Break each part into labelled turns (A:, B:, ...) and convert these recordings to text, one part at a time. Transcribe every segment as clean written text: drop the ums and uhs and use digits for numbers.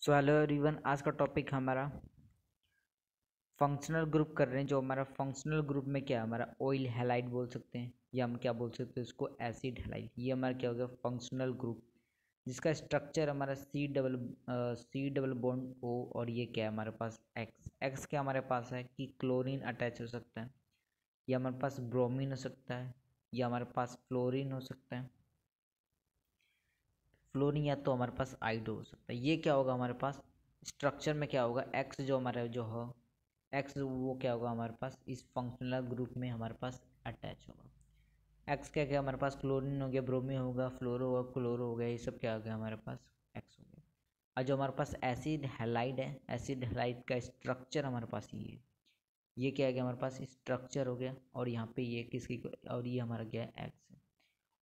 A: So hello everyone, आज का topic हमारा फंक्शनल ग्रुप कर रहे हैं। जो हमारा फंक्शनल ग्रुप में क्या है, हमारा ऑयल हैलाइड बोल सकते हैं या हम क्या बोल सकते हैं उसको एसिड हैलाइड। ये हमारा क्या हो गया फंक्शनल ग्रुप, जिसका स्ट्रक्चर हमारा सी डबल बॉन्ड ओ और ये क्या है हमारे पास एक्स। एक्स क्या हमारे पास है कि क्लोरीन अटैच हो सकता है, या हमारे पास ब्रोमीन हो सकता है, या हमारे पास फ्लोरीन हो सकता है। फ्लोरीन या तो हमारे पास आइडो हो सकता है। ये क्या होगा हमारे पास स्ट्रक्चर में क्या होगा, एक्स जो हमारा जो हो एक्स वो क्या होगा हमारे पास इस फंक्शनल ग्रुप में हमारे पास अटैच होगा। एक्स क्या क्या हमारे पास क्लोरीन हो गया, ब्रोमीन होगा, फ्लोरो होगा, क्लोरो हो गया, ये सब क्या हो गया हमारे पास एक्स हो गया। और जो हमारे पास एसिड हैलाइड है, एसिड हैलाइड का स्ट्रक्चर हमारे पास ये क्या है हमारे पास स्ट्रक्चर हो गया। और यहाँ पे ये किसकी और ये हमारा क्या है एक्स है।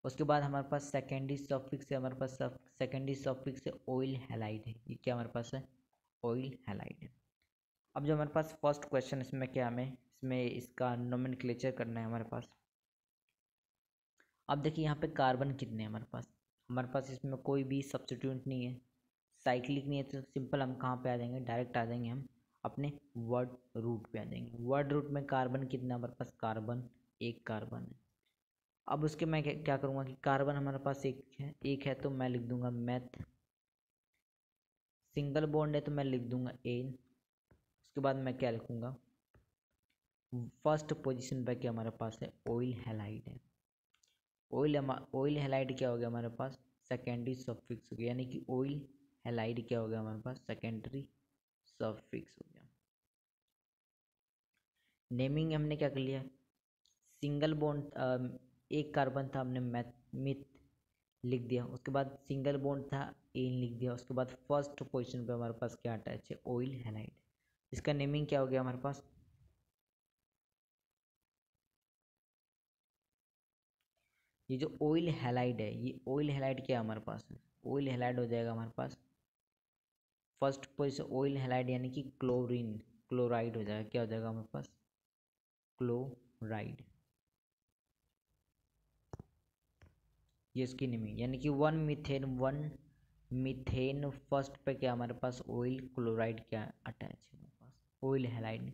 A: उसके बाद हमारे पास सेकेंडरी सफिक्स है, हमारे पास सेकेंडरी सफिक्स है ऑयल हैलाइड है। ये क्या हमारे पास है ऑयल हैलाइड है। अब जो हमारे पास फर्स्ट क्वेश्चन इसमें क्या हमें इसमें इसका नोमेनक्लेचर करना है हमारे पास। अब देखिए यहाँ पे कार्बन कितने हैं हमारे पास इसमें कोई भी सब्स्टिट्यूएंट नहीं है, साइक्लिक नहीं है, तो सिंपल हम कहाँ पे आ जाएंगे, डायरेक्ट आ जाएंगे हम अपने वर्ड रूट पे आ जाएंगे। वर्ड रूट में कार्बन कितना हमारे पास कार्बन एक कार्बन है। अब उसके मैं क्या करूँगा कि कार्बन हमारे पास एक है तो मैं लिख दूंगा मैथ। सिंगल बॉन्ड है तो मैं लिख दूंगा एन। उसके बाद मैं क्या लिखूंगा फर्स्ट पोजीशन पे क्या हमारे पास है ऑयल हैलाइड है। ऑयल हैलाइड क्या हो गया हमारे पास सेकेंडरी सफिक्स हो गया, यानी कि ऑयल हैलाइड क्या हो गया हमारे पास सेकेंडरी सफिक्स हो गया। नेमिंग हमने क्या कर लिया, सिंगल बॉन्ड एक कार्बन था हमने मिथ लिख दिया। उसके बाद सिंगल बॉन्ड था एन लिख दिया। उसके बाद फर्स्ट पोजीशन पे हमारे पास क्या अटैच है ऑयल हैलाइड। इसका नेमिंग क्या हो गया हमारे पास, ये जो ऑयल हैलाइड है ये ऑयल हैलाइड क्या है हमारे पास है ऑयल हैलाइड हो जाएगा हमारे पास फर्स्ट पोजीशन ऑयल हैलाइड, यानी कि क्लोराइड हो जाएगा। क्या हो जाएगा हमारे पास क्लोराइड। ये इसकी नेमिंग, यानी कि वन मीथेन फर्स्ट पे क्या हमारे पास ऑयल क्लोराइड क्या अटैच है हमारे पास ऑयल हैलाइड।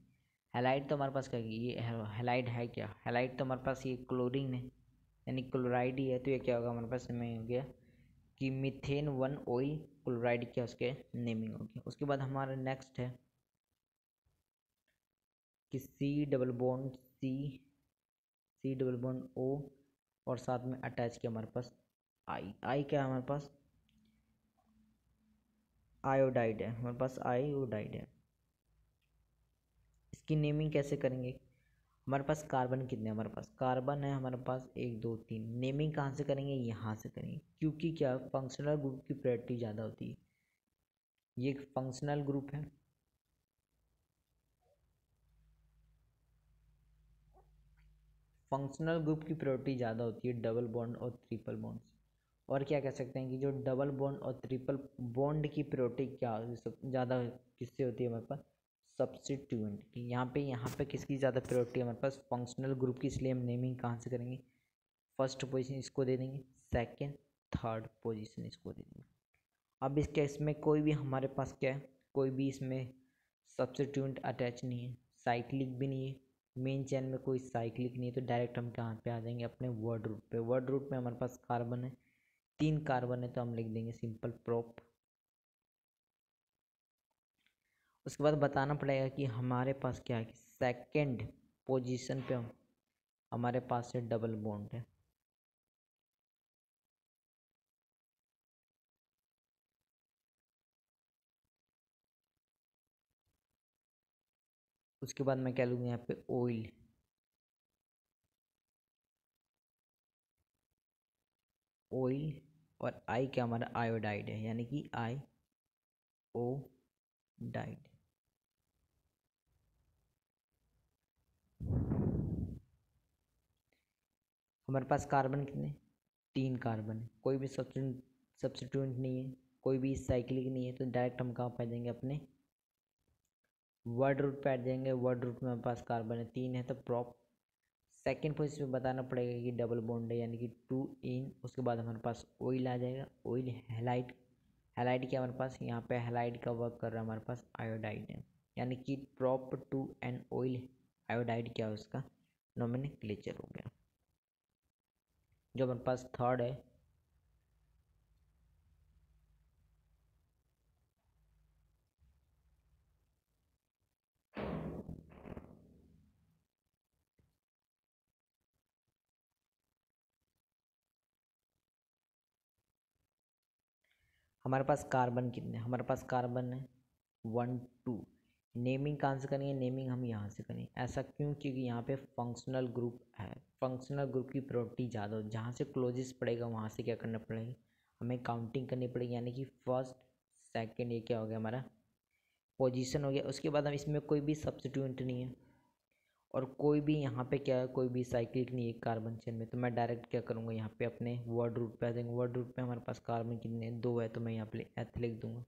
A: हैलाइड तो हमारे पास क्या है, ये हैलाइड है क्या, हैलाइड तो हमारे पास ये क्लोरीन है यानी क्लोराइड ही है। तो ये क्या होगा हमारे पास में हो गया कि मीथेन वन ऑयल क्लोराइड क्या उसके नेमिंग होगी। उसके बाद हमारा नेक्स्ट है कि सी डबल बॉन्ड ओ और साथ में अटैच किया हमारे पास आई क्या है हमारे पास आयोडाइड है, हमारे पास आयोडाइड है। इसकी नेमिंग कैसे करेंगे, हमारे पास कार्बन कितने हमारे पास कार्बन है हमारे पास एक दो तीन। नेमिंग कहाँ से करेंगे, यहाँ से करेंगे, क्योंकि क्या फंक्शनल ग्रुप की प्रायोरिटी ज़्यादा होती है। ये एक फंक्शनल ग्रुप है, फंक्शनल ग्रुप की प्रायोरिटी ज़्यादा होती है डबल बॉन्ड और ट्रिपल बॉन्ड। और क्या कह सकते हैं कि जो डबल बॉन्ड और ट्रिपल बॉन्ड की प्रायोरिटी क्या ज़्यादा किससे होती है हमारे पास सब्स्टिट्यूएंट की। यहाँ पे किसकी ज़्यादा प्रायोरिटी है हमारे पास फंक्शनल ग्रुप की। इसलिए हम नेमिंग कहाँ से करेंगे, फर्स्ट पोजीशन इसको दे देंगे, सेकंड थर्ड पोजीशन इसको दे देंगे। अब इस केस में कोई भी हमारे पास क्या है, कोई भी इसमें सब्स्टिट्यूएंट अटैच नहीं है, साइक्लिक भी नहीं है, मेन चेन में कोई साइक्लिक नहीं है। तो डायरेक्ट हम कहाँ पे आ जाएंगे अपने वर्ड रूट पे। वर्ड रूट में हमारे पास कार्बन है, तीन कार्बन है तो हम लिख देंगे सिंपल प्रोप। उसके बाद बताना पड़ेगा कि हमारे पास क्या है कि सेकंड पोजीशन पे हमारे पास है डबल बॉन्ड है। उसके बाद मैं क्या लूँगा यहाँ पे ऑयल, ऑयल और आई क्या हमारा आयोडाइड है, यानी कि आई ओ डाइड। हमारे पास कार्बन कितने तीन कार्बन है, कोई भी सब्स्टिट्यूएंट नहीं है, कोई भी साइक्लिक नहीं है। तो डायरेक्ट हम कहाँ पे जाएंगे अपने वर्ड रूट पे आ जाएंगे। वर्ड रूट में हमारे पास कार्बन है तीन है तो प्रॉप। सेकेंड पोजीशन पे बताना पड़ेगा कि डबल बॉन्ड है, यानी कि टू इन। उसके बाद हमारे पास ऑयल आ जाएगा, ऑयल हैलाइड हैलाइड क्या हमारे पास, यहाँ पे हैलाइड का वर्क कर रहा है हमारे पास आयोडाइड है, यानी कि prop two enyl iodide क्या है उसका नोमेनक्लेचर हो गया। जो हमारे पास थर्ड है हमारे पास कार्बन कितने, हमारे पास कार्बन है 1 2। नेमिंग कहाँ से करेंगे, नेमिंग हम यहाँ से करेंगे। ऐसा क्यों, क्योंकि यहाँ पे फंक्शनल ग्रुप है, फंक्शनल ग्रुप की प्रायोरिटी ज़्यादा हो, जहाँ से क्लोजेस्ट पड़ेगा वहाँ से क्या करना पड़ेगा, हमें काउंटिंग करनी पड़ेगी, यानी कि फर्स्ट सेकंड ये क्या हो गया हमारा पोजीशन हो गया। उसके बाद हम इसमें कोई भी सब्स्टिट्यूएंट नहीं है और कोई भी यहाँ पे क्या है, कोई भी साइक्लिक नहीं है कार्बन चेन में, तो मैं डायरेक्ट क्या करूँगा यहाँ पे अपने वर्ड रूट पे आ जाएंगे। वर्ड रूट पे हमारे पास कार्बन कितने हैं, 2 है, तो मैं यहाँ पे एथ लिख दूंगा,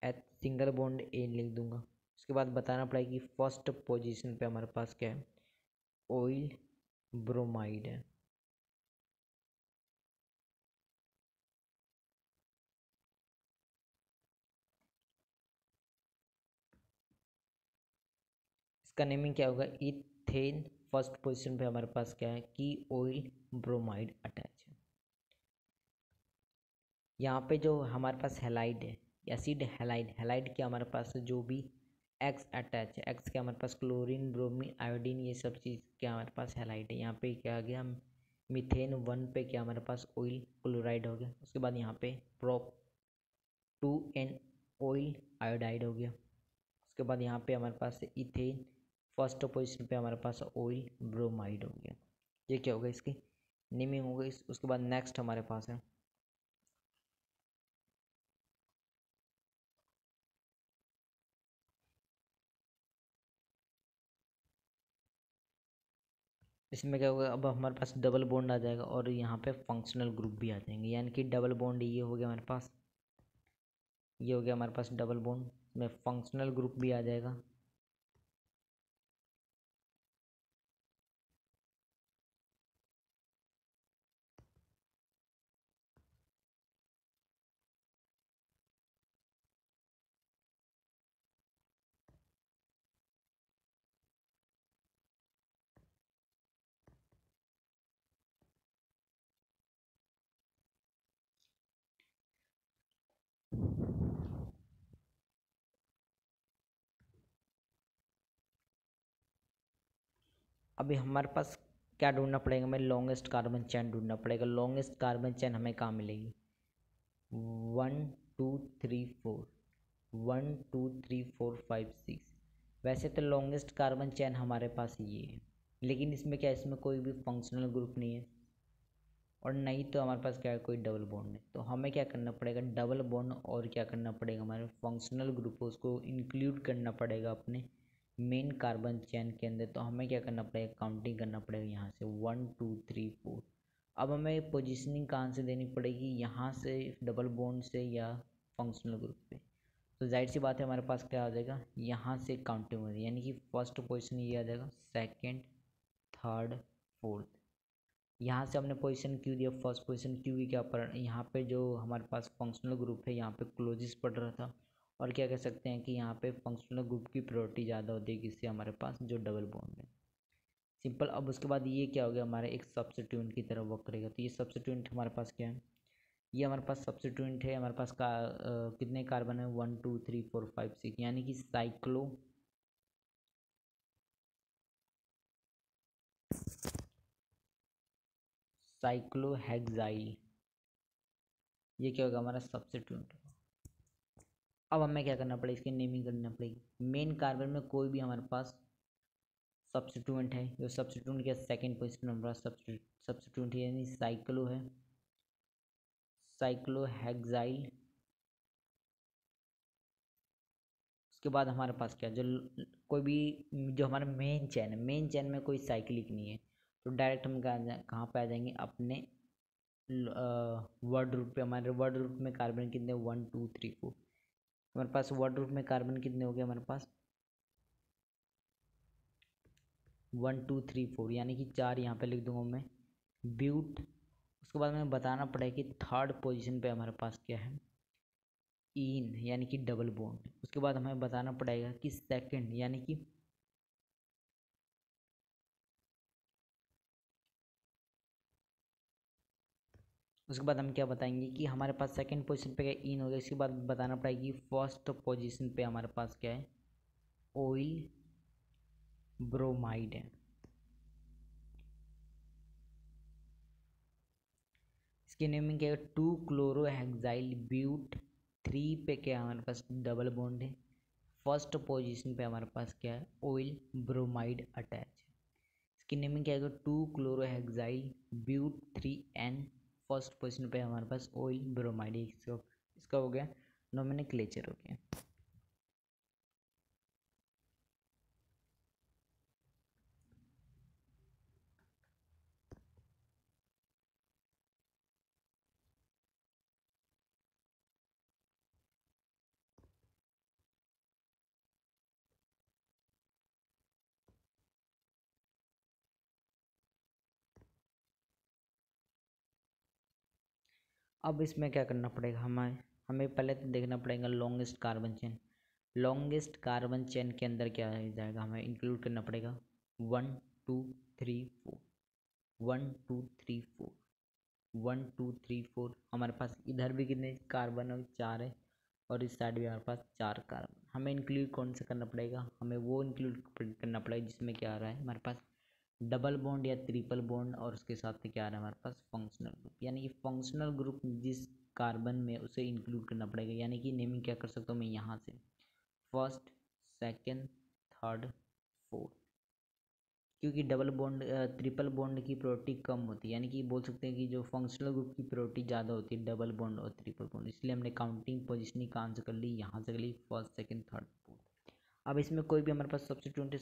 A: एथ सिंगल बॉन्ड ए लिख दूंगा। उसके बाद बताना पड़ेगा कि फर्स्ट पोजीशन पे हमारे पास क्या है, ऑयल ब्रोमाइड है। इसका नेमिंग क्या होगा, इथेन। फर्स्ट पोजीशन पे हमारे पास क्या है कि ऑयल ब्रोमाइड अटैच है। यहाँ पे जो हमारे पास हैलाइड है, एसिड हैलाइड, हैलाइड क्या हमारे पास जो भी एक्स अटैच है, एक्स क्या हमारे पास क्लोरीन ब्रोमीन आयोडीन ये सब चीज़ क्या हमारे पास हैलाइड है। यहाँ पे क्या आ गया, हम मीथेन 1 पे क्या हमारे पास ऑयल क्लोराइड हो गया। उसके बाद यहाँ पे प्रोप 2 एन ऑयल आयोडाइड हो गया। उसके बाद यहाँ पे हमारे पास इथेन, फर्स्ट पोजीशन पे हमारे पास ऑयल ब्रोमाइड हो गया। ये क्या होगा, इसकी नेमिंग हो गई। उसके बाद नेक्स्ट हमारे पास है इसमें क्या होगा, अब हमारे पास डबल बॉन्ड आ जाएगा और यहाँ पे फंक्शनल ग्रुप भी आ जाएंगे, यानी कि डबल बॉन्ड ये हो गया हमारे पास, ये हो गया हमारे पास डबल बॉन्ड में फंक्शनल ग्रुप भी आ जाएगा। अभी हमारे पास क्या ढूंढना पड़ेगा, हमें लॉन्गेस्ट कार्बन चेन ढूंढना पड़ेगा। लॉन्गेस्ट कार्बन चेन हमें कहाँ मिलेगी, 1 2 3 4, 1 2 3 4 5 6। वैसे तो लॉन्गेस्ट कार्बन चेन हमारे पास ये है, लेकिन इसमें क्या है, इसमें कोई भी फंक्शनल ग्रुप नहीं है और नहीं तो हमारे पास क्या है, कोई डबल बॉन्ड है। तो हमें क्या करना पड़ेगा, डबल बॉन्ड और क्या करना पड़ेगा, हमारे फंक्शनल ग्रुप उसको इंक्लूड करना पड़ेगा अपने मेन कार्बन चेन के अंदर। तो हमें क्या करना पड़ेगा, काउंटिंग करना पड़ेगा यहाँ से 1 2 3 4। अब हमें पोजीशनिंग कहाँ से देनी पड़ेगी, यहाँ से डबल बॉन्ड से या फंक्शनल ग्रुप पे। तो जाहिर सी बात है हमारे पास क्या आ जाएगा, यहाँ से काउंटिंग हो जाएगी, यानी कि फर्स्ट पोजीशन ये आ जाएगा, सेकेंड थर्ड फोर्थ। यहाँ से हमने पोजीशन क्यों दिया, फर्स्ट पोजीशन क्यों की क्या पर यहाँ पे जो हमारे पास फंक्शनल ग्रुप है यहाँ पे क्लोजेस्ट पड़ रहा था, और क्या कह सकते हैं कि यहाँ पे फंक्शनल ग्रुप की प्रायोरिटी ज़्यादा होती है किससे, हमारे पास जो डबल बॉन्ड है। सिंपल। अब उसके बाद ये क्या हो गया, हमारे एक सब्स्टिट्यूएंट की तरह वर्क करेगा। तो ये सब्स्टिट्यूएंट हमारे पास क्या है, ये हमारे पास सब्स्टिट्यूएंट है। हमारे पास कितने कार्बन है, 1 2 3 4 5 6, यानी कि साइक्लोहेक्साइल, ये क्या होगा हमारा सब्स्टिट्यूएंट। अब हमें क्या करना पड़ेगा, इसकी नेमिंग करना पड़ेगी। मेन कार्बन में कोई भी हमारे पास सब्स्टिट्यूएंट है, जो सब्स्टिट्यूएंट के सेकंड पोजीशन में हमारा सब्स्टिट्यूएंट है, यानी साइक्लो है, साइक्लोहेक्साइल। उसके बाद हमारे पास क्या, जो कोई भी जो हमारा मेन चेन है, मेन चेन में कोई साइक्लिक नहीं है, तो डायरेक्ट हम कहाँ पे आ जाएंगे, अपने वर्ड रूट पे। हमारे वर्ड रूट में कार्बन कितने, 1 2 3 4। हमारे पास वर्ड रूट में कार्बन कितने हो गए, हमारे पास 1 2 3 4, यानी कि 4 यहाँ पे लिख दूंगा मैं ब्यूट। उसके बाद हमें बताना पड़ेगा कि थर्ड पोजीशन पे हमारे पास क्या है, इन यानी कि डबल बॉन्ड। उसके बाद हमें बताना पड़ेगा कि सेकंड यानी कि उसके बाद हम क्या बताएंगे कि हमारे पास सेकंड पोजीशन पे क्या इन हो गया। इसके बाद बताना पड़ेगा कि फर्स्ट पोजीशन पे हमारे पास क्या है, ऑयल ब्रोमाइड है। इसकी नेमिंग क्या है, 2 क्लोरोहेक्साइल ब्यूट 3 पे क्या है हमारे पास डबल बॉन्ड है। फर्स्ट पोजीशन पे हमारे पास क्या है, ऑयल ब्रोमाइड अटैच है। इसकी नेमिंग क्या है, 2 क्लोरोहेक्साइल ब्यूट 3N। फर्स्ट पोजीशन पे हमारे पास ऑयल ब्रोमाइड, इसका हो गया नोमेनक्लेचर हो गया। अब इसमें क्या करना पड़ेगा, हमें हमें पहले तो देखना पड़ेगा longest carbon chain. Longest carbon chain के अंदर क्या आ जाएगा, हमें इंक्लूड करना पड़ेगा 1 2 3 4, 1 2 3 4, 1 2 3 4। हमारे पास इधर भी कितने कार्बन है, 4 है, और इस साइड भी हमारे पास 4 कार्बन। हमें इंक्लूड कौन सा करना पड़ेगा, हमें वो इंक्लूड करना पड़ेगा जिसमें क्या आ रहा है हमारे पास डबल बॉन्ड या ट्रिपल बॉन्ड, और उसके साथ में क्या आ रहा है हमारे पास फंक्शनल ग्रुप। यानी कि फंक्शनल ग्रुप जिस कार्बन में उसे इंक्लूड करना पड़ेगा। यानी कि नेमिंग क्या कर सकता हूँ मैं यहाँ से, फर्स्ट सेकंड थर्ड फोर्थ। क्योंकि डबल बॉन्ड ट्रिपल बॉन्ड की प्रायोरिटी कम होती है, यानी कि बोल सकते हैं कि जो फंक्शनल ग्रुप की प्रायोरिटी ज़्यादा होती है डबल बॉन्ड और ट्रिपल बॉन्ड। इसलिए हमने काउंटिंग पोजिशनिंग कहाँ से कर ली, यहाँ से कर ली, फर्स्ट सेकंड थर्ड फोर्थ। अब इसमें कोई भी हमारे पास सब्स्टिट्यूएंट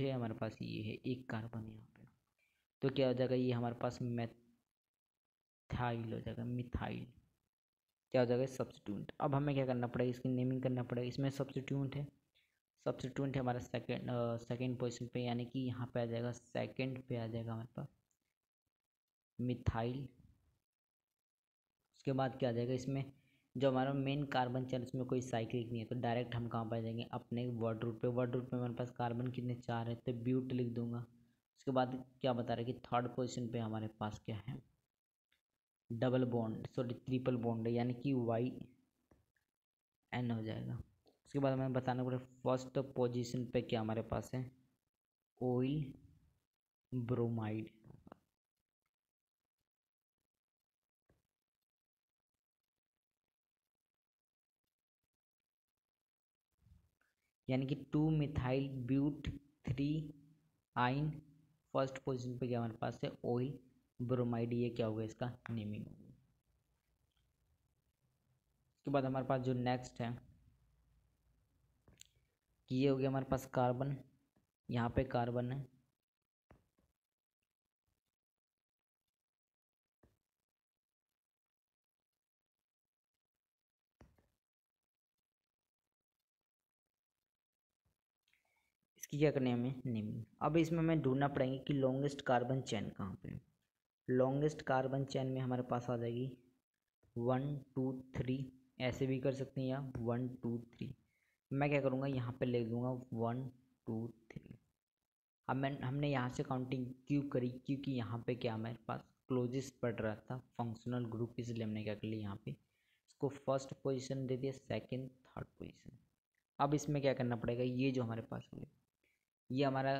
A: है, हमारे पास ये है एक कार्बन यहाँ पे, तो क्या हो जाएगा, ये हमारे पास मिथाइल हो जाएगा, मिथाइल क्या हो जाएगा सब्स्टिट्यूएंट। अब हमें क्या करना पड़ेगा, इसकी नेमिंग करना पड़ेगा। इसमें सब्स्टिट्यूएंट है, सब्स्टिट्यूएंट है हमारा सेकंड पोजीशन पे, यानी कि यहाँ पे आ जाएगा सेकंड पे आ जाएगा हमारे पास मिथाइल। उसके बाद क्या आ जाएगा, इसमें जो हमारा मेन कार्बन चेन उसमें कोई साइक्लिक नहीं है, तो डायरेक्ट हम कहाँ पर जाएंगे अपने वर्ड रूट पे। वर्ड रूट पे हमारे पास कार्बन कितने 4 है, तो ब्यूट लिख दूंगा। उसके बाद क्या बता रहा है कि थर्ड पोजीशन पे हमारे पास क्या है, double bond sorry triple bond है, यानी कि YN हो जाएगा। उसके बाद हमें बताना पड़ेगा फर्स्ट पोजीशन पे क्या हमारे पास है, ऑयल ब्रोमाइड। यानी कि 2 मिथाइल ब्यूट 3 आइन। फर्स्ट पोजीशन पे क्या हमारे पास है, ऑयल ब्रोमाइड। ये क्या होगा, इसका नेमिंग होगा। उसके बाद हमारे पास जो नेक्स्ट है कि ये हो गया हमारे पास कार्बन, यहाँ पे कार्बन है, इसकी क्या करनी है हमें नेमिंग। अब इसमें हमें ढूंढना पड़ेंगे कि लॉन्गेस्ट कार्बन चेन कहाँ पे। लॉन्गेस्ट कार्बन चेन में हमारे पास आ जाएगी 1 2 3, ऐसे भी कर सकते हैं या 1 2 3। मैं क्या करूँगा यहाँ पे लिख दूंगा 1 2 3। अब हमने यहाँ से काउंटिंग क्यों करी, क्योंकि यहाँ पे क्या हमारे पास क्लोजेस्ट पड़ रहा था फंक्शनल ग्रुप, इसलिए हमने क्या कर लिया यहाँ पे इसको फर्स्ट पोजीशन दे दिया, सेकंड थर्ड पोजीशन। अब इसमें क्या करना पड़ेगा, ये जो हमारे पास है ये हमारा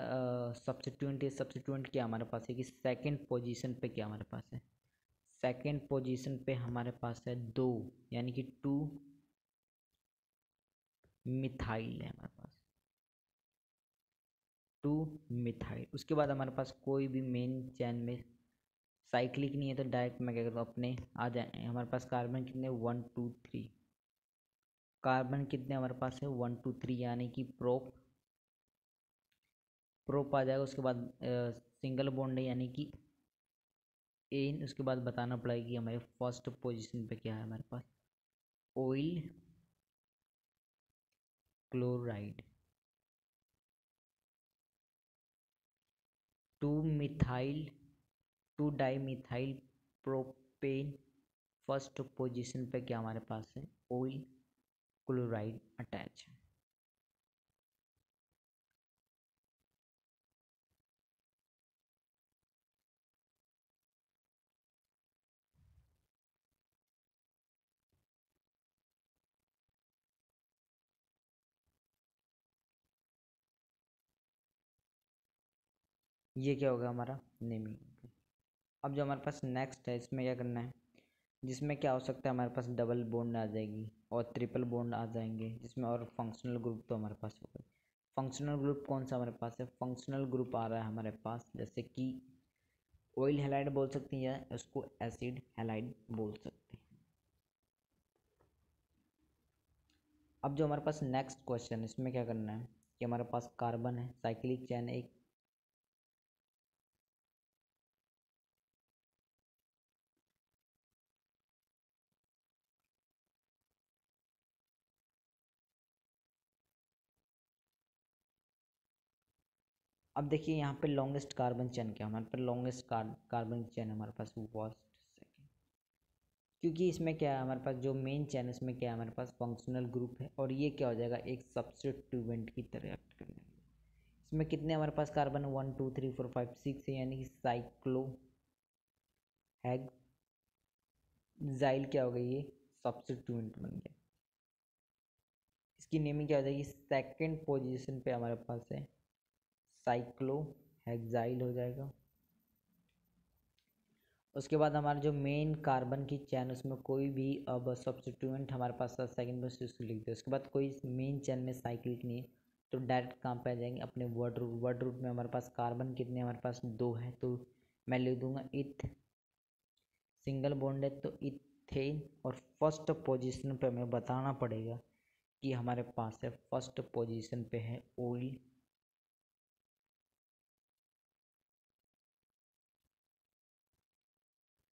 A: सब्स्टिट्यूएंट है। सब्स्टिट्यूएंट क्या हमारे पास है कि सेकंड पोजीशन पे क्या हमारे पास है, सेकंड पोजीशन पे हमारे पास है 2, यानी कि 2 मिथाइल है हमारे पास, 2 मिथाइल। उसके बाद हमारे पास कोई भी मेन चैन में साइक्लिक नहीं है, तो डायरेक्ट मैं क्या करता हूँ अपने आ जाए। हमारे पास कार्बन कितने 1 2 3, कार्बन कितने हमारे पास है 1 2 3, यानी कि प्रोप प्रोप आ जाएगा। उसके बाद सिंगल बॉन्ड है यानी कि एन। उसके बाद बताना पड़ेगा कि हमारे फर्स्ट पोजीशन पे क्या है हमारे पास, oil chloride, 2 methyl 2 di methyl propane first position पे क्या हमारे पास है, ऑयल क्लोराइड अटैच है। ये क्या होगा हमारा नेमिंग। अब जो हमारे पास नेक्स्ट है इसमें क्या करना है, जिसमें क्या हो सकता है, हमारे पास डबल बॉन्ड आ जाएगी और ट्रिपल बॉन्ड आ जाएंगे, जिसमें और फंक्शनल ग्रुप तो हमारे पास होगा। फंक्शनल ग्रुप कौन सा हमारे पास है, फंक्शनल ग्रुप आ रहा है हमारे पास जैसे कि ऑयल हैलाइड बोल सकते हैं या उसको एसिड हैलाइड बोल सकते हैं। अब जो हमारे पास नेक्स्ट क्वेश्चन, इसमें क्या करना है कि हमारे पास कार्बन है, साइक्लिक चेन एक, अब देखिए यहाँ पे लॉन्गेस्ट कार्बन चेन क्या हमारे पास, लॉन्गेस्ट कार्बन चेन हमारे पास फर्स्ट सेकेंड, क्योंकि इसमें क्या है हमारे पास जो मेन चेन है इसमें क्या है हमारे पास फंक्शनल ग्रुप है और ये क्या हो जाएगा एक सब्स्टिट्यूएंट की तरह एक्ट करने लगेगा। इसमें कितने हमारे पास कार्बन 1 2 3 4 5 6 है, यानी कि साइक्लो हेक्साइल क्या हो गई, ये सब्स्टिट्यूएंट बन गया। इसकी नेमिंग क्या हो जाएगी, सेकेंड पोजीशन पे हमारे पास है साइक्लो हेक्साइल हो जाएगा। उसके बाद हमारा जो मेन कार्बन की चैन उसमें कोई भी अब सब्स्टिट्यूएंट हमारे पास सेकंड बस उसको लिख दिया। उसके बाद कोई मेन चैन में साइक्लिक नहीं है तो डायरेक्ट कहाँ पे आ जाएंगे, अपने वर्ड रूट में हमारे पास कार्बन कितने हमारे पास 2 है, तो मैं लिख दूंगा इथ, सिंगल बॉन्ड है तो इथेन, और फर्स्ट पोजीशन पे हमें बताना पड़ेगा कि हमारे पास है फर्स्ट पोजीशन पे है ऑयल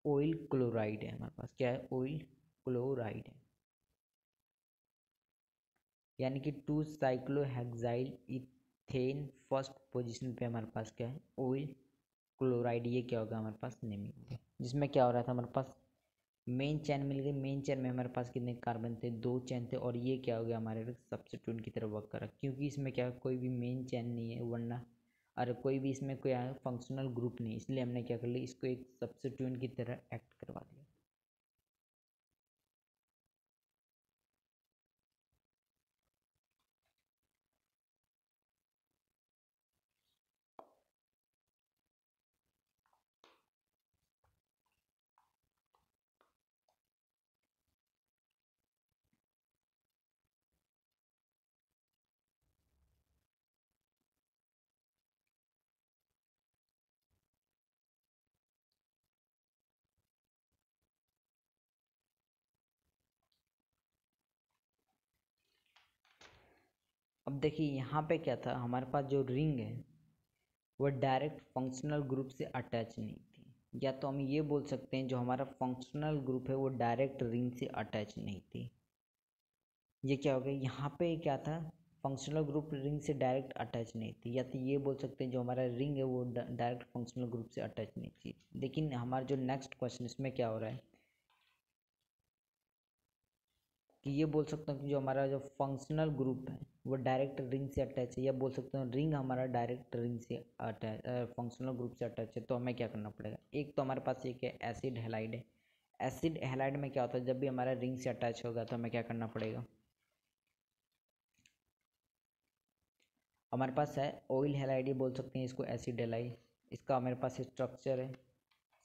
A: ऑयल क्लोराइड है, हमारे पास क्या है ऑयल क्लोराइड है, यानी कि 2 साइक्लोहेक्साइल इथेन फर्स्ट पोजीशन पे हमारे पास क्या है ऑयल क्लोराइड। ये क्या होगा हमारे पास नेमिंग, जिसमें क्या हो रहा था हमारे पास मेन चैन मिल गई, मेन चैन में हमारे पास कितने कार्बन थे, 2 चैन थे, और ये क्या हो गया हमारे सब्स्टिट्यूएंट की तरफ वर्क कर रहा है, क्योंकि इसमें क्या कोई भी मेन चैन नहीं है, वरना अरे कोई भी इसमें कोई फंक्शनल ग्रुप नहीं, इसलिए हमने क्या कर लिया इसको एक सब्स्टिट्यूएंट की तरह एक्ट करवा दिया। अब देखिए यहाँ पे क्या था, हमारे पास जो रिंग है वो डायरेक्ट फंक्शनल ग्रुप से अटैच नहीं थी, या तो हम ये बोल सकते हैं जो हमारा फंक्शनल ग्रुप है वो डायरेक्ट रिंग से अटैच नहीं थी। ये क्या हो गया, यहाँ पे क्या था, फंक्शनल ग्रुप रिंग से डायरेक्ट अटैच नहीं थी, या तो ये बोल सकते हैं जो हमारा रिंग है वो डायरेक्ट फंक्शनल ग्रुप से अटैच नहीं थी। लेकिन हमारा जो नेक्स्ट क्वेश्चन इसमें क्या हो रहा है कि ये बोल सकता हूँ कि जो हमारा जो फंक्शनल ग्रुप है वो डायरेक्ट रिंग से अटैच है, या बोल सकते हैं रिंग हमारा डायरेक्ट रिंग से अटैच फंक्शनल ग्रुप से अटैच है। तो हमें क्या करना पड़ेगा, एक तो हमारे पास एक है एसिड हैलाइड है, एसिड हैलाइड में क्या होता है जब भी हमारा रिंग से अटैच होगा तो हमें क्या करना पड़ेगा, हमारे पास है ऑयल हैलाइड, ये बोल सकते हैं इसको एसिड हैलाइड, इसका हमारे पास स्ट्रक्चर है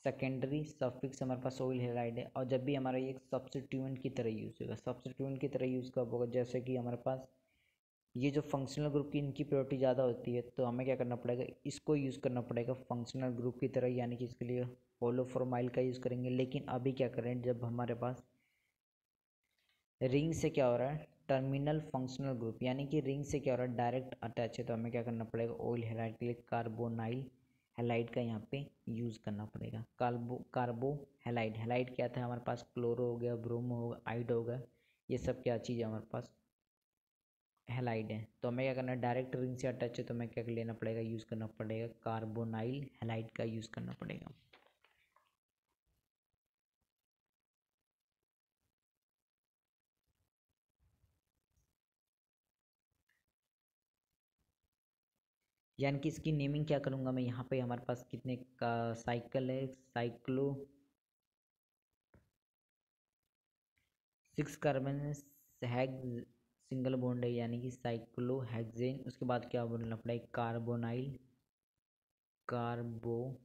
A: सेकेंडरी सफिक्स हमारे पास ऑयल हैलाइड है, और जब भी हमारा ये सब्स्टिट्यूएंट की तरह यूज़ होगा, सब्स्टिट्यूएंट की तरह यूज़ कब होगा, जैसे कि हमारे पास ये जो फंक्शनल ग्रुप की इनकी प्रायोरिटी ज़्यादा होती है तो हमें क्या करना पड़ेगा, इसको यूज़ करना पड़ेगा फंक्शनल ग्रुप की तरह, यानी कि इसके लिए होलोफॉर्माइल का यूज़ करेंगे। लेकिन अभी क्या करें, जब हमारे पास रिंग से क्या हो रहा है टर्मिनल फंक्शनल ग्रुप, यानी कि रिंग से क्या हो रहा है डायरेक्ट अटैच है, तो हमें क्या करना पड़ेगा ऑयल हैलाइड के लिए कार्बोनाइल हैलाइड का यहाँ पे यूज़ करना पड़ेगा। कार्बो हैलाइड, हैलाइड क्या था हमारे पास, क्लोरो हो गया, ब्रोमो हो गया, आइड हो गया, ये सब क्या चीज़ है हमारे पास हैलाइड है। तो हमें क्या करना है, डायरेक्ट रिंग से अटैच है तो हमें क्या लेना पड़ेगा, यूज़ करना पड़ेगा कार्बोनाइल हैलाइड का यूज़ करना पड़ेगा। यानी कि इसकी नेमिंग क्या करूँगा मैं, यहाँ पे हमारे पास कितने का साइकिल है, साइक्लो 6 कार्बन हैग सिंगल बॉन्ड है यानी कि साइक्लोहेक्सेन। उसके बाद क्या बोलना पड़ेगा, कार्बोनाइल, कार्बोनाइल।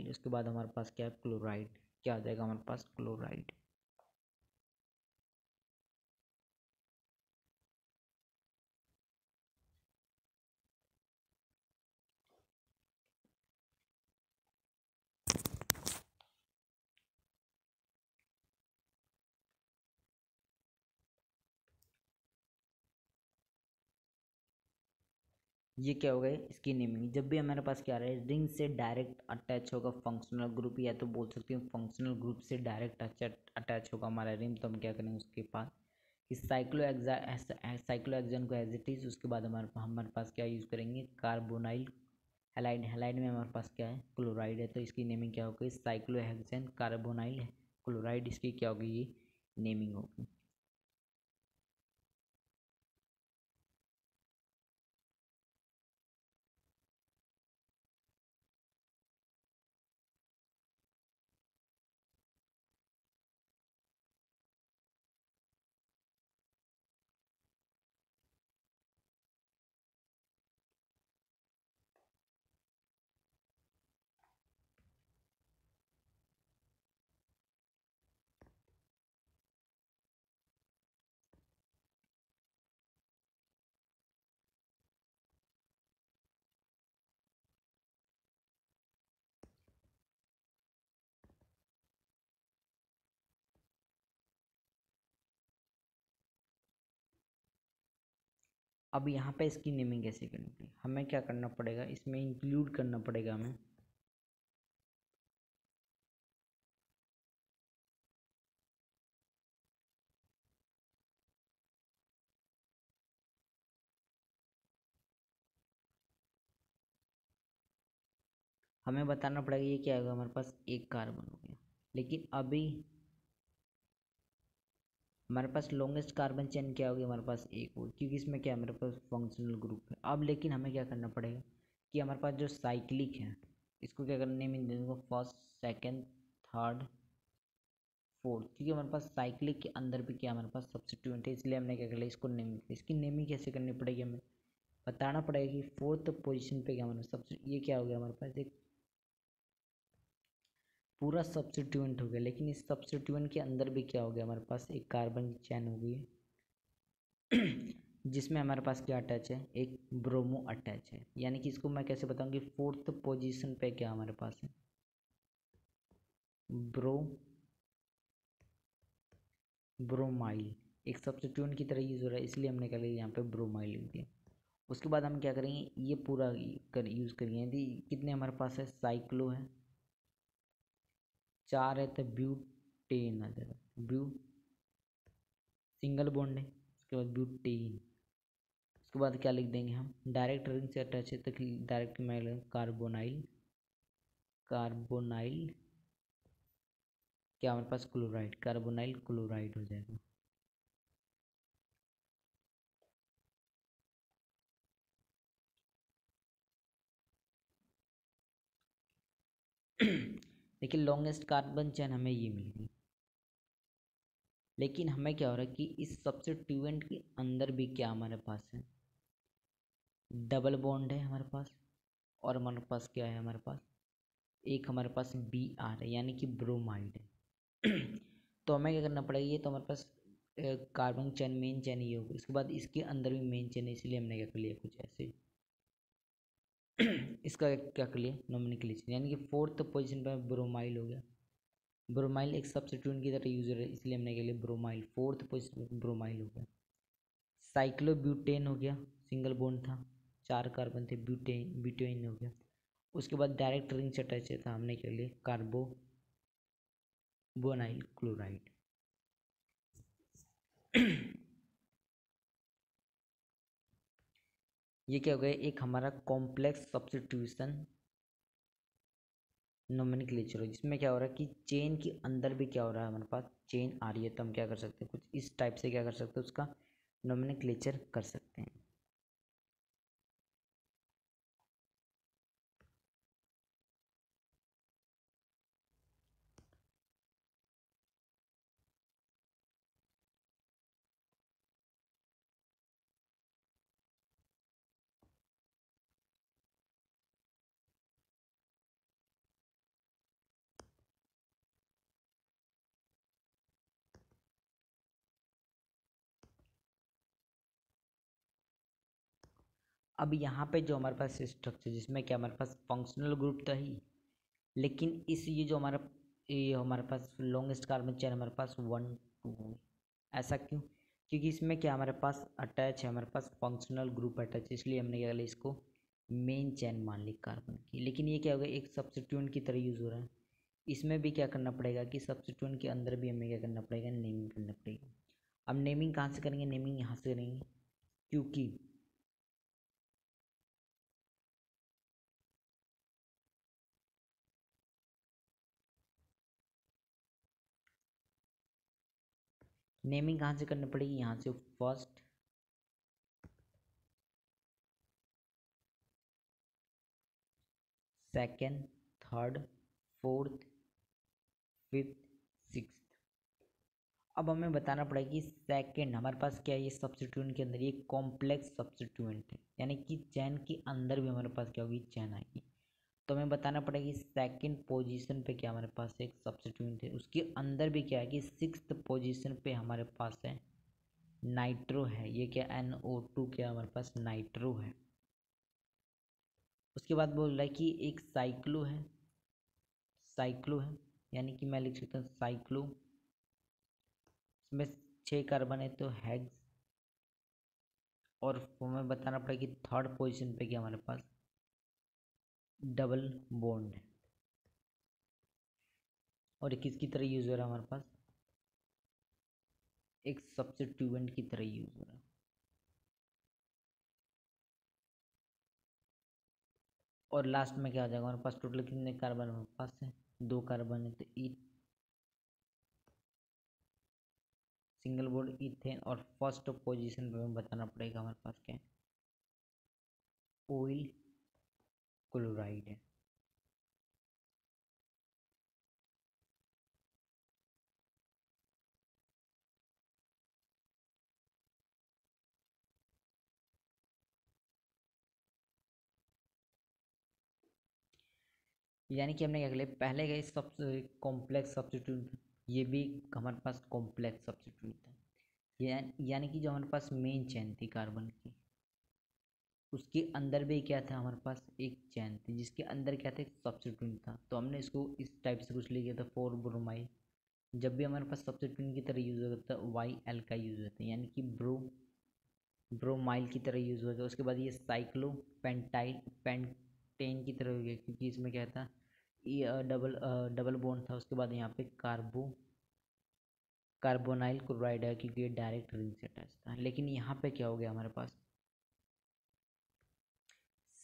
A: उसके बाद हमारे पास क्या है, क्लोराइड। क्या आ जाएगा हमारे पास, क्लोराइड। ये क्या हो गया, इसकी नेमिंग। जब भी हमारे पास क्या आ रहा है, रिंग से डायरेक्ट अटैच होगा फंक्शनल ग्रुप, या तो बोल सकते हैं फंक्शनल ग्रुप से डायरेक्ट अटैच होगा हमारा रिंग, तो हम क्या करेंगे उसके पास कि साइक्लोहेक्सेन को एज इट इज। उसके बाद हमारे पास क्या यूज़ करेंगे, कार्बोनाइल हैलाइड। हैलाइड में हमारे पास क्या है, क्लोराइड है, तो इसकी नेमिंग क्या होगी, साइक्लोहेक्सेन कार्बोनाइल क्लोराइड। इसकी क्या होगी, ये नेमिंग होगी। अब यहाँ पे इसकी नेमिंग कैसे करनी पड़ेगी, हमें क्या करना पड़ेगा, इसमें इंक्लूड करना पड़ेगा हमें बताना पड़ेगा ये क्या होगा, हमारे पास एक कार्बन हो गया। लेकिन अभी हमारे पास लॉन्गेस्ट कार्बन चेन क्या होगी, हमारे पास एक हो, क्योंकि इसमें क्या है, हमारे पास फंक्शनल ग्रुप है। अब लेकिन हमें क्या करना पड़ेगा कि हमारे पास जो साइक्लिक है, इसको क्या करना, नेम देंगे फर्स्ट, सेकंड, थर्ड, फोर्थ, क्योंकि हमारे पास साइक्लिक के अंदर भी क्या हमारे पास सब्स्टिट्यूएंट है, इसलिए हमने क्या कर लिया, इसको नेमिंग। इसकी नेमिंग कैसे करनी पड़ेगी, हमें बताना पड़ेगा कि फोर्थ पोजीशन पे क्या हमारे सबसे, ये क्या हो गया हमारे पास, एक पूरा सब्स्टिट्यूएंट हो गया। लेकिन इस सब्स्टिट्यूएंट के अंदर भी क्या हो गया, हमारे पास एक कार्बन की चैन हो गई है जिसमें हमारे पास क्या अटैच है, एक ब्रोमो अटैच है। यानी कि इसको मैं कैसे बताऊँ कि फोर्थ पोजीशन पे क्या हमारे पास है, ब्रोमाइल एक सब्स्टिट्यूएंट की तरह यूज़ हो रहा है, इसलिए हमने क्या लिया यहाँ पे ब्रोमाइल लिख दिया। उसके बाद हम क्या करेंगे, ये पूरा यूज़ करेंगे। यदि कितने हमारे पास है, साइक्लो है 4 है, तो ब्यूटेन आ जाएगा, ब्यू सिंगल बॉन्ड है, उसके बाद ब्यूटेन। उसके बाद क्या लिख देंगे हम, डायरेक्ट रिंग से अटैच है तो डायरेक्ट में कार्बोनाइल, कार्बोनाइल क्या हमारे पास, क्लोराइड, कार्बोनाइल क्लोराइड हो जाएगा। देखिए लॉन्गेस्ट कार्बन चेन हमें ये मिल गई। लेकिन हमें क्या हो रहा है कि इस सब्स्टिट्यूएंट के अंदर भी क्या हमारे पास है, डबल बॉन्ड है हमारे पास। और हमारे पास क्या है, हमारे पास एक हमारे पास बी आर है, यानी कि ब्रोमाइड है। तो हमें क्या करना पड़ेगा, ये तो हमारे पास कार्बन चेन मेन चेन ये होगी। उसके बाद इसके अंदर भी मेन चेन है, इसलिए हमने क्या कर लिया कुछ ऐसे इसका क्या कर लिया, नोमेनक्लेचर। यानी कि फोर्थ पोजीशन पर ब्रोमाइल हो गया। ब्रोमाइल एक सब्स्टिट्यूएंट की तरह यूज हो रहा है, इसलिए हमने क्या लिया ब्रोमाइल, फोर्थ पोजीशन पर ब्रोमाइल हो गया। साइक्लोब्यूटेन हो गया, सिंगल बॉन्ड था, 4 कार्बन थे, ब्यूटेन ब्यूटेन हो गया। उसके बाद डायरेक्ट रिंग से अटैच था, हमने क्या लिया कार्बोनाइल क्लोराइड। ये क्या हो गया, एक हमारा कॉम्प्लेक्स सब्स्टिट्यूशन नोमेनक्लेचर हो, जिसमें क्या हो रहा है कि चेन के अंदर भी क्या हो रहा है, हमारे पास चेन आ रही है, तो हम क्या कर सकते हैं, कुछ इस टाइप से क्या कर सकते हैं, उसका नोमेनक्लेचर कर सकते हैं। अब यहाँ पे जो हमारे पास स्ट्रक्चर जिसमें क्या हमारे पास फंक्शनल ग्रुप था ही, लेकिन इस ये हमारे पास लॉन्गेस्ट कार्बन चेन हमारे पास 1 2। ऐसा क्यों? क्योंकि इसमें क्या हमारे पास अटैच है, हमारे पास फंक्शनल ग्रुप अटैच है, इसलिए हमने क्या किया इसको मेन चेन मान ली कार्बन की। लेकिन ये क्या होगा, एक सब्स्टिट्यूएंट की तरह यूज़ हो रहा है। इसमें भी क्या करना पड़ेगा कि सब्स्टिट्यूएंट के अंदर भी हमें क्या करना पड़ेगा, नेमिंग करना पड़ेगी। अब नेमिंग कहाँ से करेंगे, नेमिंग यहाँ से करेंगे, क्योंकि नेमिंग कहाँ से करनी पड़ेगी, यहाँ से first second third fourth fifth sixth. अब हमें बताना पड़ेगा कि सेकंड हमारे पास क्या है, ये सब्स्टिट्यूएंट के अंदर ये कॉम्प्लेक्स सब्स्टिट्यूएंट है, यानी कि चैन के अंदर भी हमारे पास क्या होगी, चैन आएगी। तो हमें बताना पड़ेगा कि सेकंड पोजीशन पे क्या हमारे पास एक सब्स्टिट्यूएंट है, उसके अंदर भी क्या है कि सिक्स्थ पोजीशन पे हमारे पास है नाइट्रो है। ये क्या NO2 क्या हमारे पास नाइट्रो है। उसके बाद बोल रहा है कि एक साइक्लो है, यानी कि मैं लिख सकता हूँ साइक्लो, इसमें 6 कार्बन है तो हेक्स। और हमें बताना पड़ेगा कि थर्ड पोजीशन पे क्या हमारे पास डबल बॉन्ड है, और ये किसकी तरह यूज हो रहा है हमारे पास, एक सब्स्टिट्यूएंट की तरह यूज हो रहा है। और लास्ट में क्या आ जाएगा हमारे पास, टोटल कितने कार्बन हमारे पास है, 2 कार्बन है, तो ई सिंगल बॉन्ड इथेन। और फर्स्ट पोजीशन पे हमें बताना पड़ेगा हमारे पास क्या है, ऑयल क्लोराइड है। यानी कि हमने क्या किया, पहले का सब कॉम्प्लेक्स सब्स्टिट्यूट, ये भी हमारे पास कॉम्प्लेक्स सब्स्टिट्यूट था। यानी कि जो हमारे पास मेन चैन थी कार्बन की, उसके अंदर भी क्या था हमारे पास, एक चैन थी जिसके अंदर क्या था, एक सब्स्टिट्यूट था। तो हमने इसको इस टाइप से कुछ लिखा था 4 ब्रोमाइल। जब भी हमारे पास सब्स्टिट्यूट की तरह यूज होता है YL का यूज होता है, यानी कि ब्रोमाइल की तरह यूज होगा। उसके बाद ये साइक्लो पेंटाइल पेंटेन की तरह हो गया, क्योंकि इसमें क्या था, ये डबल बॉन्ड था। उसके बाद यहाँ पे कार्बोनाइल क्लोराइड है, क्योंकि ये डायरेक्ट रिंग से अटैच था। लेकिन यहाँ पे क्या हो गया हमारे पास,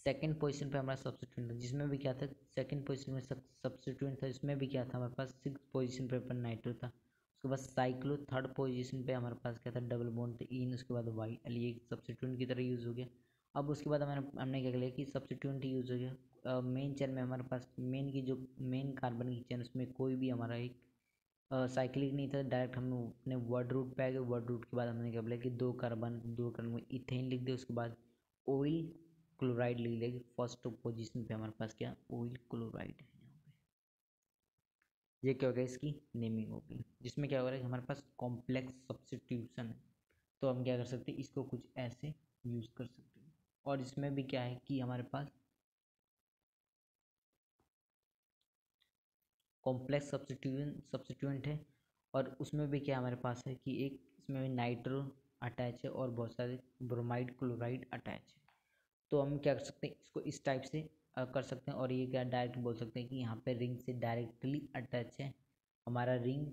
A: सेकंड पोजीशन पे हमारा सब्स्टिट्यूएंट था, जिसमें भी क्या था, सेकंड पोजीशन में सब्स्टिट्यूएंट था, इसमें भी क्या था हमारे पास, सिक्स पोजीशन पे अपन नाइट्रो था। उसके बाद साइक्लो थर्ड पोजीशन पे हमारे पास क्या था, डबल बॉन्ड था इन। उसके बाद YL, ये सब्स्टिट्यूएंट की तरह यूज़ हो गया। अब उसके बाद हमने क्या किया कि सब्स्टिट्यूएंट यूज़ हो गया। मेन चेन में हमारे पास मेन की जो मेन कार्बन की चेन, उसमें कोई भी हमारा एक साइक्लिक नहीं था। डायरेक्ट हम अपने वर्ड रूट पे आ गए। वर्ड रूट के बाद हमने क्या बोला कि 2 कार्बन में इथेन लिख दिया। उसके बाद ऑयल क्लोराइड लिख दिया कि फर्स्ट पोजीशन पे हमारे पास क्या, ऑयल क्लोराइड है। यहाँ पे ये क्या हो गया, इसकी नेमिंग हो गई, जिसमें क्या हो रहा है कि हमारे पास कॉम्प्लेक्स सब्स्टिट्यूशन है। तो हम क्या कर सकते हैं, इसको कुछ ऐसे यूज कर सकते हैं। और इसमें भी क्या है कि हमारे पास कॉम्प्लेक्स सब्स्टिट्यूएंट है, और उसमें भी क्या हमारे पास है कि एक इसमें भी नाइट्रो अटैच है और बहुत सारे ब्रोमाइड क्लोराइड अटैच है। तो हम क्या कर सकते हैं, इसको इस टाइप से कर सकते हैं। और ये क्या डायरेक्ट बोल सकते हैं कि यहाँ पे रिंग से डायरेक्टली अटैच है हमारा रिंग,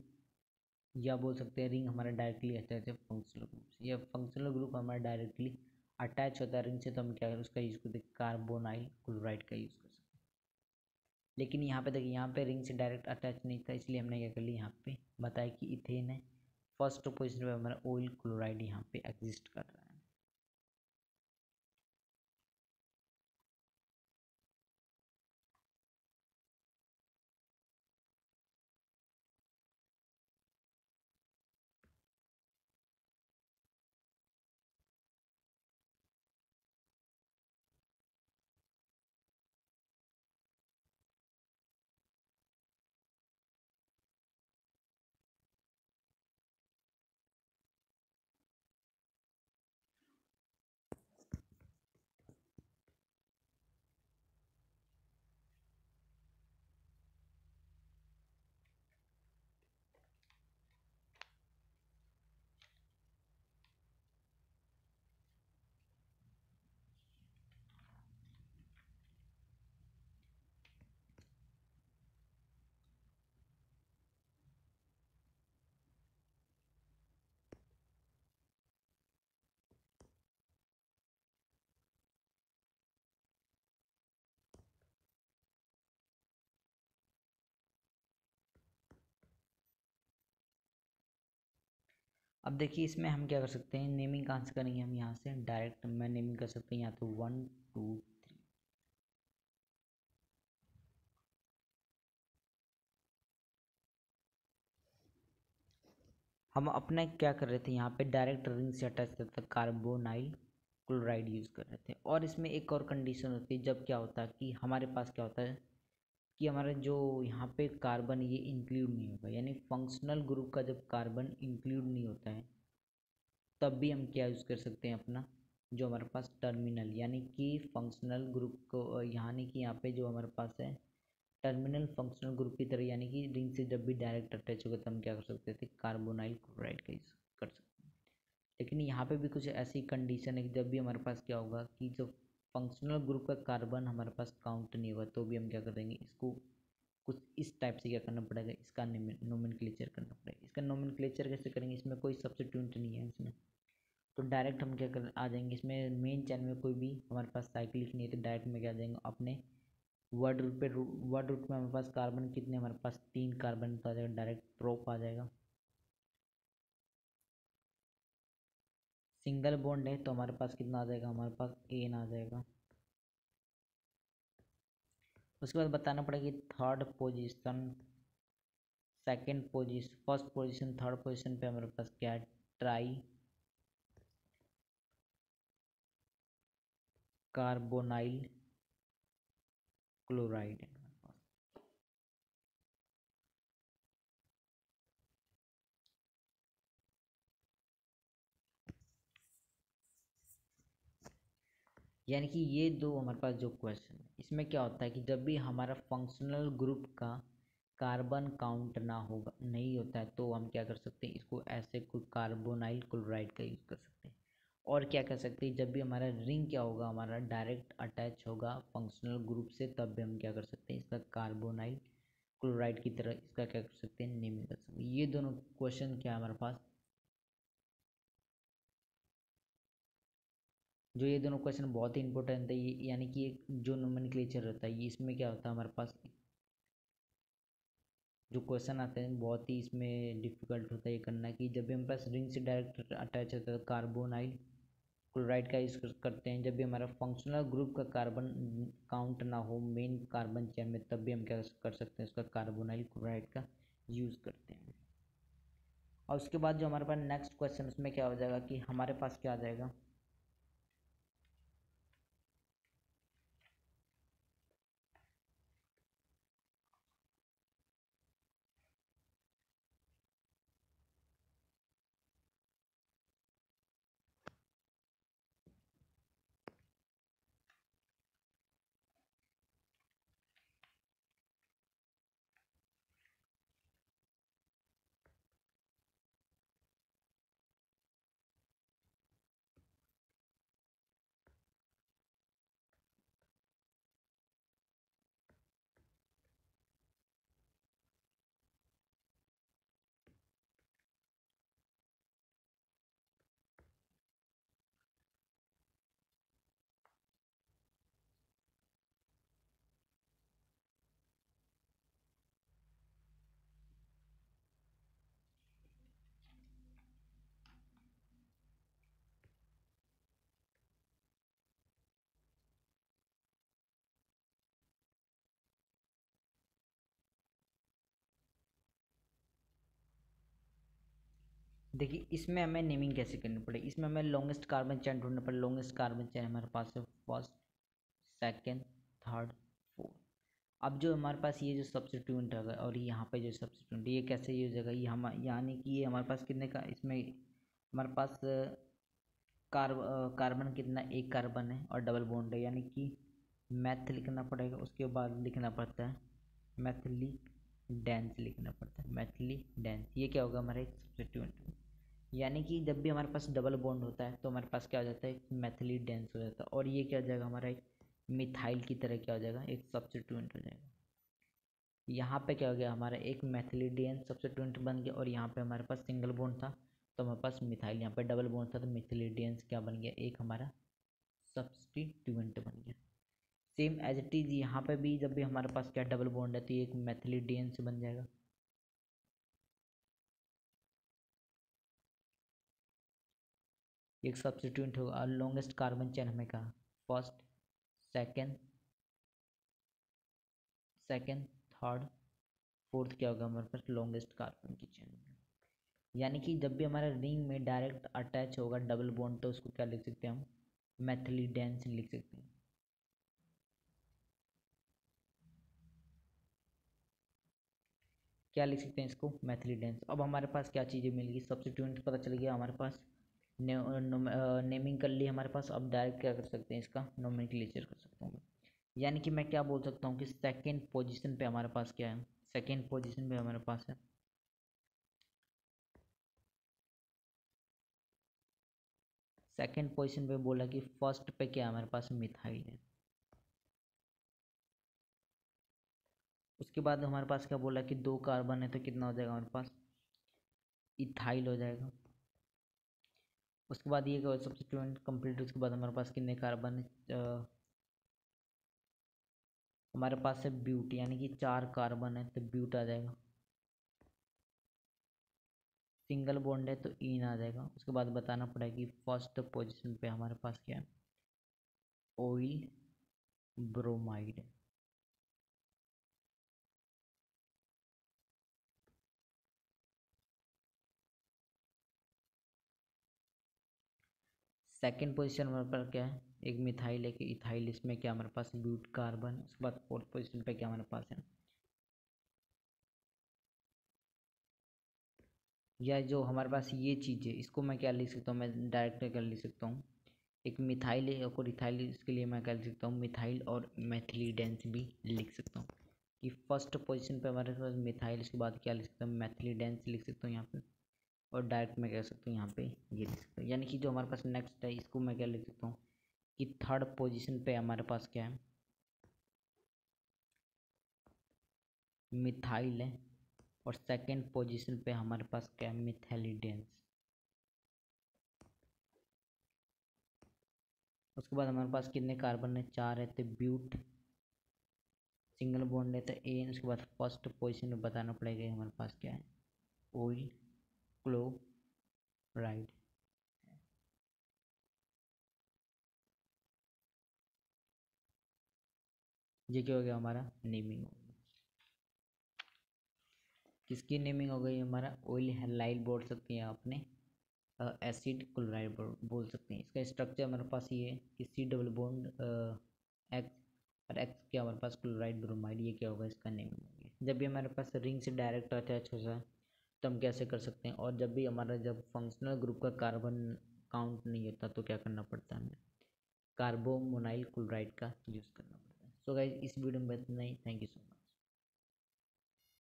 A: या बोल सकते हैं रिंग हमारा डायरेक्टली अटैच है फंक्शनल ग्रुप से, या फंक्शनल ग्रुप हमारा डायरेक्टली अटैच होता है रिंग से। तो हम क्या करें, उसका यूज़ करते हैं कार्बोनाइल क्लोराइड का यूज़ कर सकते हैं। लेकिन यहाँ पे देखिए, यहाँ पे रिंग से डायरेक्ट अटैच नहीं था, इसलिए हमने क्या कर लिया, यहाँ पे बताया कि इथेन है। फर्स्ट पोजिशन पे हमारा ऑयल क्लोराइड यहाँ पे एग्जिस्ट कर रहा है। अब देखिए इसमें हम क्या कर सकते हैं, नेमिंग कहाँ से करेंगे, हम यहाँ से डायरेक्ट मैं नेमिंग कर सकते हैं यहाँ तो 1 2 3। हम अपना क्या कर रहे थे, यहाँ पे डायरेक्ट रिंग से अटैच करते थे, कार्बोनाइल क्लोराइड यूज़ कर रहे थे। और इसमें एक और कंडीशन होती है, जब क्या होता है कि हमारे पास क्या होता है कि हमारा जो यहाँ पे कार्बन ये इंक्लूड नहीं होगा, यानी फंक्शनल ग्रुप का जब कार्बन इंक्लूड नहीं होता है तब भी हम क्या यूज़ कर सकते हैं अपना जो हमारे पास टर्मिनल, यानी कि फंक्शनल ग्रुप को, यानी कि यहाँ पे जो हमारे पास है टर्मिनल फंक्शनल ग्रुप की तरह, यानी कि रिंग से जब भी डायरेक्ट अटैच होगा तो हम क्या कर सकते थे, कार्बोनाइल क्लोराइड का यूज़ कर सकते हैं। लेकिन यहाँ पे भी कुछ ऐसी कंडीशन है कि जब भी हमारे पास क्या होगा कि जो फंक्शनल ग्रुप का कार्बन हमारे पास काउंट नहीं होगा तो भी हम क्या करेंगे, इसको कुछ इस टाइप से क्या करना पड़ेगा, इसका नोमेनक्लेचर करना पड़ेगा। इसका नोमेनक्लेचर कैसे करेंगे, इसमें कोई सब्स्टिट्यूट नहीं है इसमें, तो डायरेक्ट हम क्या कर आ जाएंगे, इसमें मेन चैन में कोई भी हमारे पास साइक्लिक नहीं है तो डायरेक्ट में क्या आ जाएंगे अपने वर्ड रूट पे। वर्ड रूट में हमारे पास कार्बन कितने, हमारे पास 3 कार्बन तो आ जाएगा, डायरेक्ट प्रोप आ जाएगा। सिंगल बॉन्ड है तो हमारे पास कितना आ जाएगा, हमारे पास एन आ जाएगा। उसके बाद बताना पड़ेगा कि third position, second position, first position, third position पे हमारे पास क्या है, ट्राई कार्बोनाइल क्लोराइड है हमारे पास। यानी कि ये दो हमारे पास जो क्वेश्चन है इसमें क्या होता है कि जब भी हमारा फंक्शनल ग्रुप का कार्बन काउंट ना होगा, नहीं होता है, तो हम क्या कर सकते हैं, इसको ऐसे कोई कार्बोनाइल क्लोराइड का यूज़ कर सकते हैं। और क्या कर सकते हैं, जब भी हमारा रिंग क्या होगा, हमारा डायरेक्ट अटैच होगा फंक्शनल ग्रुप से, तब भी हम क्या कर सकते हैं, इसका कार्बोनाइल क्लोराइड की तरह इसका क्या कर सकते हैं, नेमिंग कर सकते हैं। ये दोनों क्वेश्चन क्या है हमारे पास, जो ये दोनों क्वेश्चन बहुत ही इंपॉर्टेंट है, ये यानी कि एक जो नोमेनक्लेचर रहता है ये इसमें क्या होता है हमारे पास, जो क्वेश्चन आते हैं बहुत ही इसमें डिफिकल्ट होता है ये करना, कि जब भी हमारे पास रिंग से डायरेक्ट अटैच होता है तो कार्बोनाइल क्लोराइड का यूज़ करते हैं। जब भी हमारा फंक्शनल ग्रुप का कार्बन काउंट ना हो मेन कार्बन चेन में, तब भी हम क्या कर सकते हैं, उसका कार्बोनाइल क्लोराइड का यूज़ करते हैं। और उसके बाद जो हमारे पास नेक्स्ट क्वेश्चन उसमें क्या हो जाएगा कि हमारे पास क्या आ जाएगा, देखिए इसमें हमें नेमिंग कैसे करनी पड़ेगी, इसमें हमें लॉन्गेस्ट कार्बन चेन ढूंढना पड़े। लॉन्गेस्ट कार्बन चेन हमारे पास है फर्स्ट, सेकेंड, थर्ड, फोर्थ। अब जो हमारे पास ये जो सब्स्टिट्यूएंट है और यहाँ पे जो सब्स्टिट्यूएंट ये कैसे यूज होगा, ये हम यानी कि ये हमारे पास कितने का, इसमें हमारे पास कार्बन कितना, एक कार्बन है और डबल बॉन्ड है, यानी कि मैथ लिखना पड़ेगा। उसके बाद लिखना पड़ता है मैथिली डेंस, लिखना पड़ता है मैथिली डेंस। ये क्या होगा, हमारा एक सब्स्टिट्यूएंट, यानी कि जब भी हमारे पास डबल बॉन्ड होता है तो हमारे पास क्या हो जाता है, मैथिली डेंस हो जाता है। और ये क्या हो जाएगा, हमारा एक मिथाइल की तरह क्या हो जाएगा, एक सब्स्टिट्यूएंट हो जाएगा। यहाँ पे क्या हो गया, हमारा एक मैथिलीडियन सब्स्टिट्यूएंट बन गया, और यहाँ पे हमारे पास सिंगल बॉन्ड था तो हमारे पास मिथाइल, यहाँ पे डबल बॉन्ड था तो मिथिलीडियंस क्या बन गया, एक हमारा सब्स्टिट्यूएंट बन गया। सेम एज इट इज यहाँ पे भी जब भी हमारे पास क्या डबल बॉन्ड है तो ये एक मैथिलीडियंस बन जाएगा। एक सब्स्टिट्यूएंट होगा और लॉन्गेस्ट कार्बन चेन हमें कहा फर्स्ट सेकेंड थर्ड फोर्थ क्या होगा हमारे पास लॉन्गेस्ट कार्बन की चेन। यानी कि जब भी हमारा रिंग में डायरेक्ट अटैच होगा डबल बॉन्ड तो उसको क्या लिख सकते हैं हम मैथिलीडेंस लिख सकते हैं। क्या लिख सकते हैं इसको मैथिलीडेंस। अब हमारे पास क्या चीज़ें मिल गई सब्स्टिट्यूएंट पता चल गया हमारे पास नेमिंग कर ली हमारे पास। अब डायरेक्ट क्या कर सकते हैं इसका नोमेनक्लेचर कर सकता हूँ मैं। यानी कि मैं क्या बोल सकता हूँ कि सेकेंड पोजीशन पे हमारे पास क्या है सेकेंड पोजीशन पे हमारे पास है सेकेंड पोजीशन पे बोला कि फर्स्ट पे क्या हमारे पास मिथाइल है। उसके बाद हमारे पास क्या बोला कि 2 कार्बन है तो कितना हो जाएगा हमारे पास इथाइल हो जाएगा। उसके बाद ये सब्स्टिट्यूएंट कंप्लीट। उसके बाद हमारे पास कितने कार्बन है हमारे पास है ब्यूट यानी कि 4 कार्बन है तो ब्यूट आ जाएगा। सिंगल बॉन्ड है तो इन आ जाएगा। उसके बाद बताना पड़ेगा कि फर्स्ट पोजीशन पे हमारे पास क्या है ऑयल ब्रोमाइड। सेकेंड पोजीशन हमारे पास क्या है एक मिथाइल है कि इथाइल। इसमें क्या हमारे पास ब्यूट कार्बन। उसके बाद फोर्थ पोजीशन पे क्या हमारे पास है या जो हमारे पास ये चीज़ है इसको मैं क्या लिख सकता हूँ मैं डायरेक्ट क्या लिख सकता हूँ एक मिथाइल है और इथाइल। इसके लिए मैं क्या लिख सकता हूँ मिथाइल और मैथिलीडेंस भी लिख सकता हूँ कि फर्स्ट पोजीशन पे हमारे पास मिथाइल। इसके बाद क्या लिख सकता हूँ मैथिलीडेंस लिख सकता हूँ यहाँ पे। और डायरेक्ट मैं कह सकता हूँ यहाँ पे ये लिख सकता हूँ। यानी कि जो हमारे पास नेक्स्ट है इसको मैं क्या लिख सकता हूँ कि थर्ड पोजीशन पे हमारे पास क्या है मिथाइल है और सेकंड पोजीशन पे हमारे पास क्या है मिथैलिडेंस। उसके बाद हमारे पास कितने कार्बन है 4 है तो ब्यूट सिंगल बॉन्ड है तो एन। उसके बाद फर्स्ट पोजीशन में बताना पड़ेगा हमारे पास क्या है ऑयल क्लोराइड। ये क्या हो गया हमारा नेमिंग। किसकी नेमिंग हो गई हमारा ऑयल हैलाइड बोल सकते हैं आपने एसिड क्लोराइड बोल सकते हैं। इसका स्ट्रक्चर हमारे पास ये है कि सी डबल बॉन्ड एक्स और एक्स क्या हमारे पास क्लोराइड ब्रोमाइड। ये क्या होगा इसका नेमिंग होगी। जब भी हमारे पास रिंग से डायरेक्ट अटैच हो जाए तो हम कैसे कर सकते हैं। और जब भी हमारा जब फंक्शनल ग्रुप का कार्बन काउंट नहीं होता तो क्या करना पड़ता है हमें कार्बोमोनाइल क्लोराइड का यूज़ करना पड़ता है। सो गाइस इस वीडियो में इतना ही। Thank you so much.